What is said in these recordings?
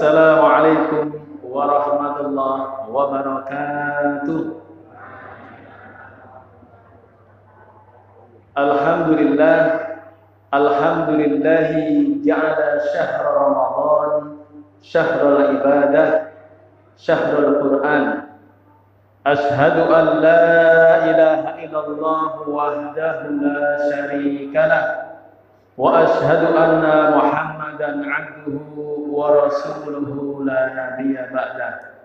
Assalamualaikum warahmatullahi wabarakatuh. Alhamdulillah, alhamdulillahi ja'ala syahra Ramadan syahrul ibadah, syahrul Quran. Ashhadu an la ilaha illallah wahdahu la syarikalah wa ashhadu anna Muhammadan abduhu wa rasuluhu la nabiyya ba'dah.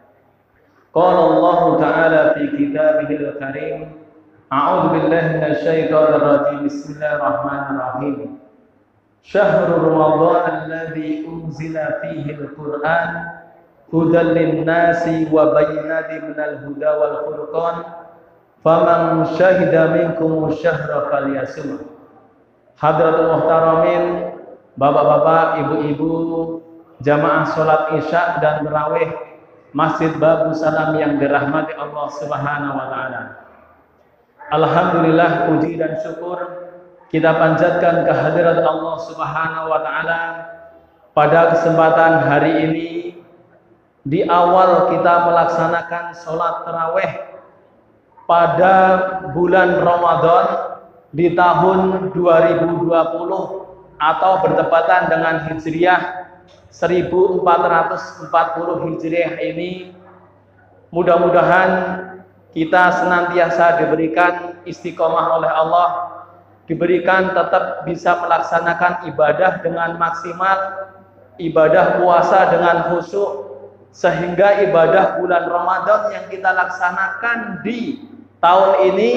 Qala Allah ta'ala fi kitabihil karim, a'udzu billahi minasyaitonir rajim. Bismillahirrahmanirrahim. Syahrul Ramadan alladzi unzila fihi al-Qur'an hudan lin-nasi wa bayyinatin minal huda wal furqan faman syahida minkum syahra falyasum. Hadratul muhtaramin, bapak-bapak, ibu-ibu, jamaah sholat isya dan tarawih Masjid Babu Salam yang dirahmati Allah Subhanahu wa taala. Alhamdulillah, puji dan syukur kita panjatkan kehadirat Allah Subhanahu wa taala pada kesempatan hari ini. Di awal kita melaksanakan sholat tarawih pada bulan Ramadan di tahun 2020 atau bertepatan dengan Hijriah 1440 Hijriah ini. Mudah-mudahan kita senantiasa diberikan istiqomah oleh Allah, diberikan tetap bisa melaksanakan ibadah dengan maksimal, ibadah puasa dengan khusyuk, sehingga ibadah bulan Ramadan yang kita laksanakan di tahun ini,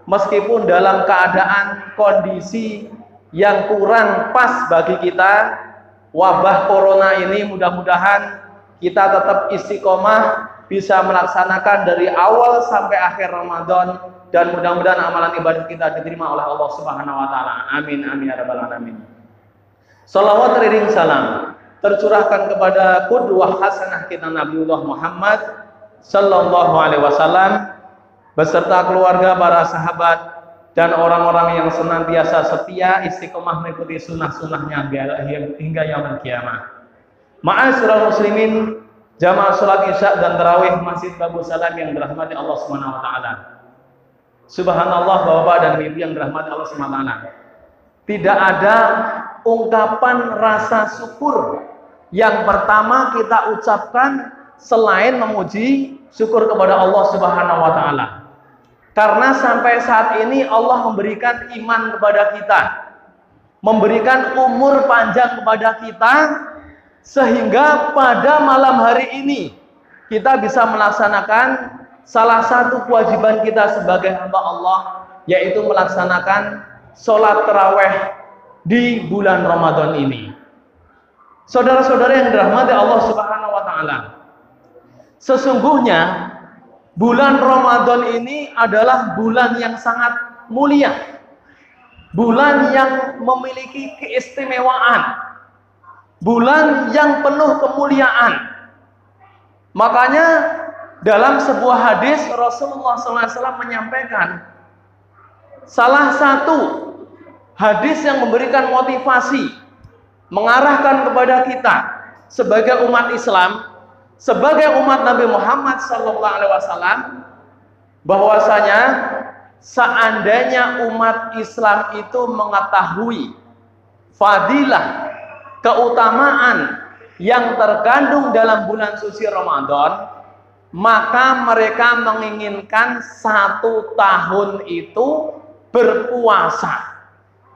meskipun dalam keadaan kondisi yang kurang pas bagi kita, wabah corona ini, mudah-mudahan kita tetap istiqomah bisa melaksanakan dari awal sampai akhir Ramadan, dan mudah-mudahan amalan ibadah kita diterima oleh Allah Subhanahu wa taala. Amin amin ya rabbal alamin. Shalawat ring salam tercurahkan kepada qudwah hasanah kita Nabiullah Muhammad sallallahu alaihi wasallam beserta keluarga, para sahabat, dan orang-orang yang senantiasa setia istiqomah mengikuti sunnah-sunnahnya hingga yaumul kiamah. Ma'asyiral muslimin, jamaah salat isya dan tarawih Masjid Babu Salam yang dirahmati Allah Subhanahu wa taala. Subhanallah, Bapak dan Ibu yang dirahmati Allah Subhanahu wa taala. Tidak ada ungkapan rasa syukur yang pertama kita ucapkan selain memuji syukur kepada Allah Subhanahu wa taala. Karena sampai saat ini Allah memberikan iman kepada kita, memberikan umur panjang kepada kita, sehingga pada malam hari ini kita bisa melaksanakan salah satu kewajiban kita sebagai hamba Allah, yaitu melaksanakan sholat tarawih di bulan Ramadan ini. Saudara-saudara yang dirahmati Allah Subhanahu wa taala, sesungguhnya bulan Ramadan ini adalah bulan yang sangat mulia, bulan yang memiliki keistimewaan, bulan yang penuh kemuliaan. Makanya dalam sebuah hadis Rasulullah SAW menyampaikan, salah satu hadis yang memberikan motivasi, mengarahkan kepada kita sebagai umat Islam, sebagai umat Nabi Muhammad SAW, bahwasanya seandainya umat Islam itu mengetahui fadilah, keutamaan yang terkandung dalam bulan suci Ramadan, maka mereka menginginkan 1 tahun itu berpuasa.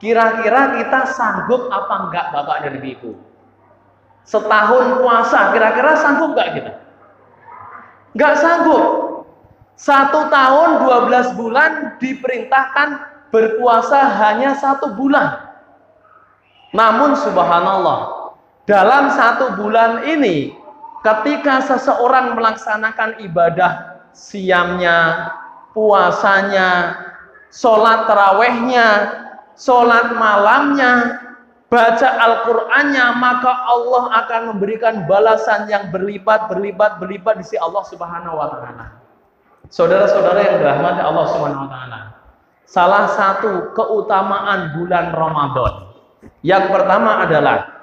Kira-kira kita sanggup apa enggak, Bapak dan Ibu? Setahun puasa, kira-kira sanggup enggak kita? Enggak sanggup. 1 tahun 12 bulan diperintahkan berpuasa hanya 1 bulan. Namun subhanallah, dalam 1 bulan ini, ketika seseorang melaksanakan ibadah siamnya, puasanya, sholat tarawehnya, sholat malamnya, baca Al-Qur'annya, maka Allah akan memberikan balasan yang berlipat di sisi Allah Subhanahu wa taala. Saudara-saudara yang dirahmati Allah Subhanahu wa taala, salah satu keutamaan bulan Ramadan yang pertama adalah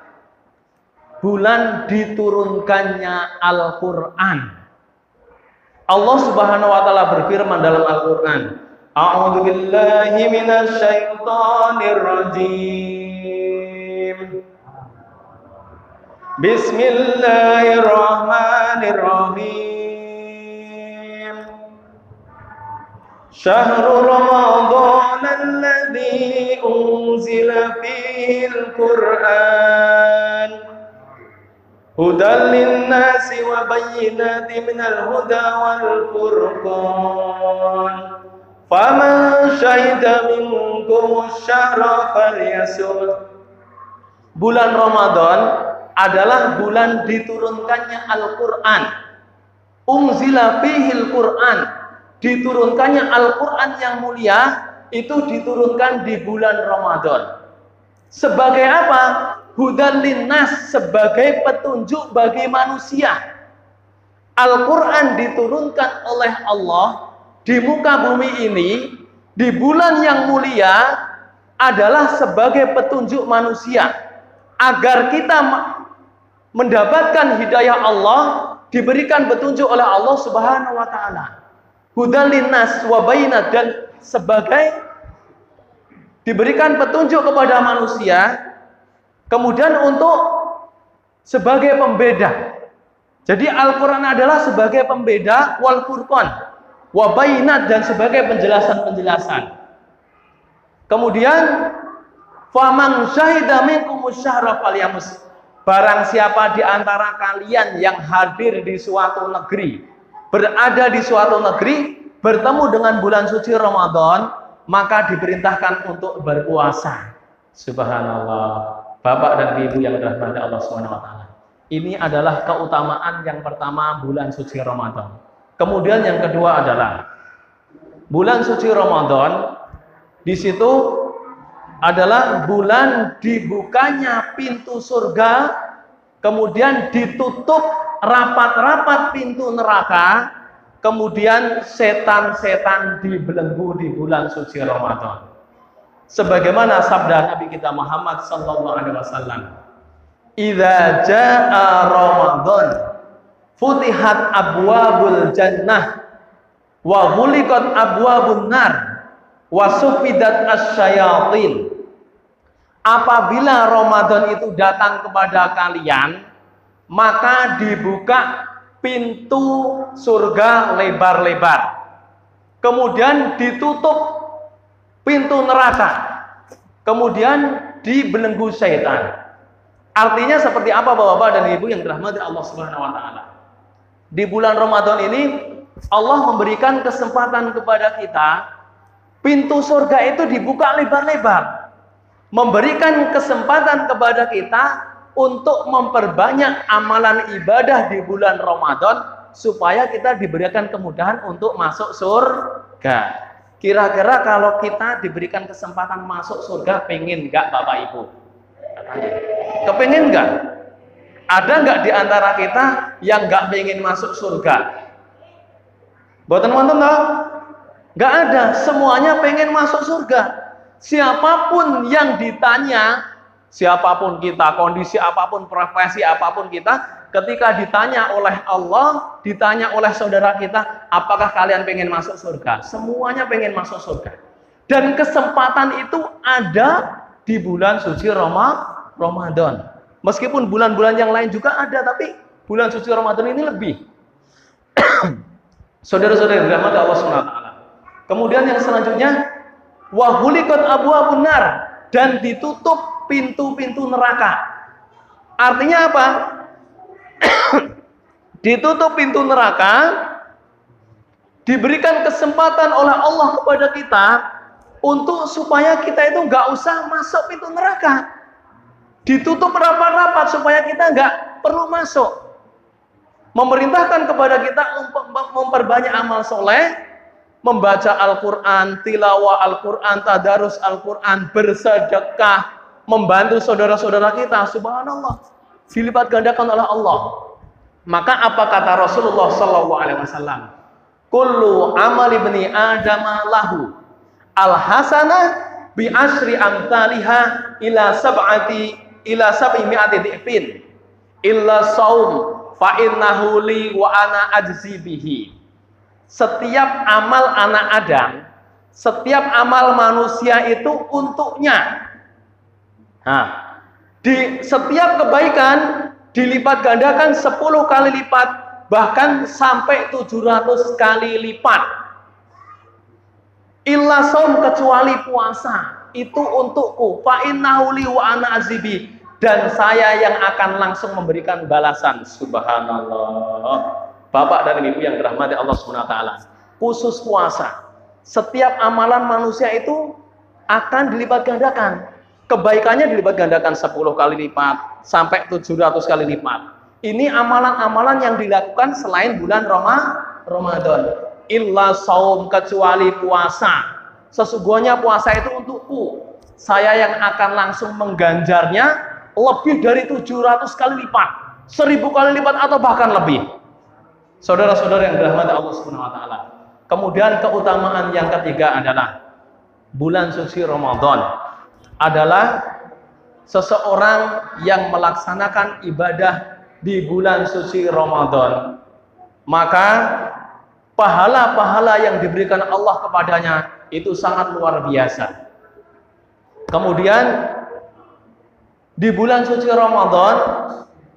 bulan diturunkannya Al-Quran. Allah Subhanahu wa Ta'ala berfirman dalam Al-Quran, A'udzu billahi minasy syaithanir rajim. Bismillahirrahmanirrahim. Syahrul Ramadan alladzi unzila fihil Qur'an hudan linnasi wa bayyinatin minal huda wal furqan. Faman syahida minkum syahra falyasum. Bulan Ramadan adalah bulan diturunkannya Al-Quran. Unzila fihil Quran, diturunkannya Al-Quran yang mulia itu diturunkan di bulan Ramadan. Sebagai apa? Hudan linnas, sebagai petunjuk bagi manusia. Al-Quran diturunkan oleh Allah di muka bumi ini di bulan yang mulia adalah sebagai petunjuk manusia agar kita mendapatkan hidayah Allah, diberikan petunjuk oleh Allah Subhanahu wa Ta'ala. Hudan linnas wa bayyinat, dan sebagai diberikan petunjuk kepada manusia, kemudian untuk sebagai pembeda. Jadi Al-Quran adalah sebagai pembeda, wal furqan wa bayyinat, dan sebagai penjelasan-penjelasan. Kemudian faman syahida minkumus syahra falyamus. Barang siapa di antara kalian yang hadir di suatu negeri, berada di suatu negeri, bertemu dengan bulan suci Ramadan, maka diperintahkan untuk berpuasa. Subhanallah. Bapak dan Ibu yang dirahmati Allah Subhanahu wa Ta'ala. Ini adalah keutamaan yang pertama bulan suci Ramadan. Kemudian yang kedua adalah bulan suci Ramadan, di situ adalah bulan dibukanya pintu surga, kemudian ditutup rapat-rapat pintu neraka, kemudian setan-setan dibelenggu di bulan suci Ramadan. Sebagaimana sabda Nabi kita Muhammad sallallahu alaihi wasallam, "Idza jaa Ramadan, futihat abwabul jannah wa ghuliqat abwabun nar wa sufidat asyayatin." Apabila Ramadan itu datang kepada kalian, maka dibuka pintu surga lebar-lebar, kemudian ditutup pintu neraka, kemudian dibelenggu syaitan. Artinya seperti apa Bapak-bapak dan Ibu yang dirahmati Allah Subhanahu wa Ta'ala? Di bulan Ramadan ini Allah memberikan kesempatan kepada kita, pintu surga itu dibuka lebar-lebar, memberikan kesempatan kepada kita untuk memperbanyak amalan ibadah di bulan Ramadan supaya kita diberikan kemudahan untuk masuk surga. Kira-kira kalau kita diberikan kesempatan masuk surga, pengen nggak Bapak Ibu? Kepengen nggak? Ada nggak di antara kita yang nggak pengen masuk surga? Buat teman-teman tahu? Nggak ada, semuanya pengen masuk surga. Siapapun yang ditanya, siapapun kita, kondisi apapun, profesi apapun kita, ketika ditanya oleh Allah, ditanya oleh saudara kita, apakah kalian pengen masuk surga? Semuanya pengen masuk surga. Dan kesempatan itu ada di bulan suci Ramadan. Meskipun bulan-bulan yang lain juga ada, tapi bulan suci Ramadan ini lebih. Saudara-saudara yang dirahmati Allah Subhanahu wa Ta'ala. Kemudian yang selanjutnya, wa ghuliqat abwabun nar, dan ditutup pintu-pintu neraka. Artinya apa? Ditutup pintu neraka, diberikan kesempatan oleh Allah kepada kita untuk supaya kita itu nggak usah masuk pintu neraka. Ditutup rapat-rapat supaya kita nggak perlu masuk. Memerintahkan kepada kita untuk memperbanyak amal soleh, membaca Al-Quran, tilawah Al-Quran, tadarus Al-Quran, bersedekah, membantu saudara-saudara kita. Subhanallah, dilipat gandakan oleh Allah. Maka apa kata Rasulullah SAW? Kullu amali ibni adama lahu al-hasanah bi asyri amthaliha ila sab'i mi'ati dhi'fin. illa saum fa innahu li wa ana ajzi bihi. Setiap amal anak Adam, setiap amal manusia itu untuknya. Nah, di setiap kebaikan dilipat gandakan 10 kali lipat, bahkan sampai 700 kali lipat. Illa saum, kecuali puasa, itu untukku. Fa innahu li wa ana azibi, dan saya yang akan langsung memberikan balasan. Subhanallah. Bapak dan Ibu yang dirahmati Allah Subhanahu wa taala. Khusus puasa. Setiap amalan manusia itu akan dilipat gandakan. Kebaikannya dilipat gandakan 10 kali lipat sampai 700 kali lipat. Ini amalan-amalan yang dilakukan selain bulan Ramadan. Illa saum, kecuali puasa. Sesungguhnya puasa itu untukku. Saya yang akan langsung mengganjarnya lebih dari 700 kali lipat, 1000 kali lipat atau bahkan lebih. Saudara-saudara yang dirahmati Allah Subhanahu wa taala. Kemudian keutamaan yang ketiga adalah bulan suci Ramadan adalah seseorang yang melaksanakan ibadah di bulan suci Ramadan, maka pahala-pahala yang diberikan Allah kepadanya itu sangat luar biasa. Kemudian di bulan suci Ramadan,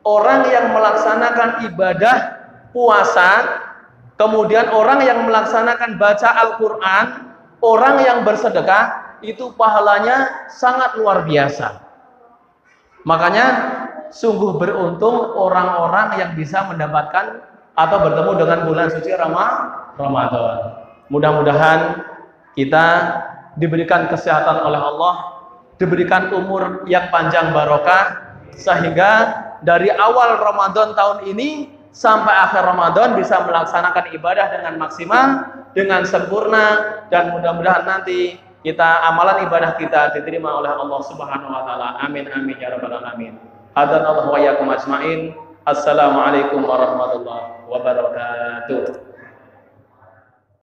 orang yang melaksanakan ibadah puasa, kemudian orang yang melaksanakan baca Al-Quran, orang yang bersedekah, itu pahalanya sangat luar biasa. Makanya sungguh beruntung orang-orang yang bisa mendapatkan atau bertemu dengan bulan suci Ramadan. Mudah-mudahan kita diberikan kesehatan oleh Allah, diberikan umur yang panjang barokah, sehingga dari awal Ramadan tahun ini sampai akhir Ramadan bisa melaksanakan ibadah dengan maksimal, dengan sempurna, dan mudah-mudahan nanti amalan ibadah kita diterima oleh Allah Subhanahu wa taala. Amin amin ya rabbal alamin. Hadanallahu wa iyyakum ajmain. Assalamualaikum warahmatullahi wabarakatuh.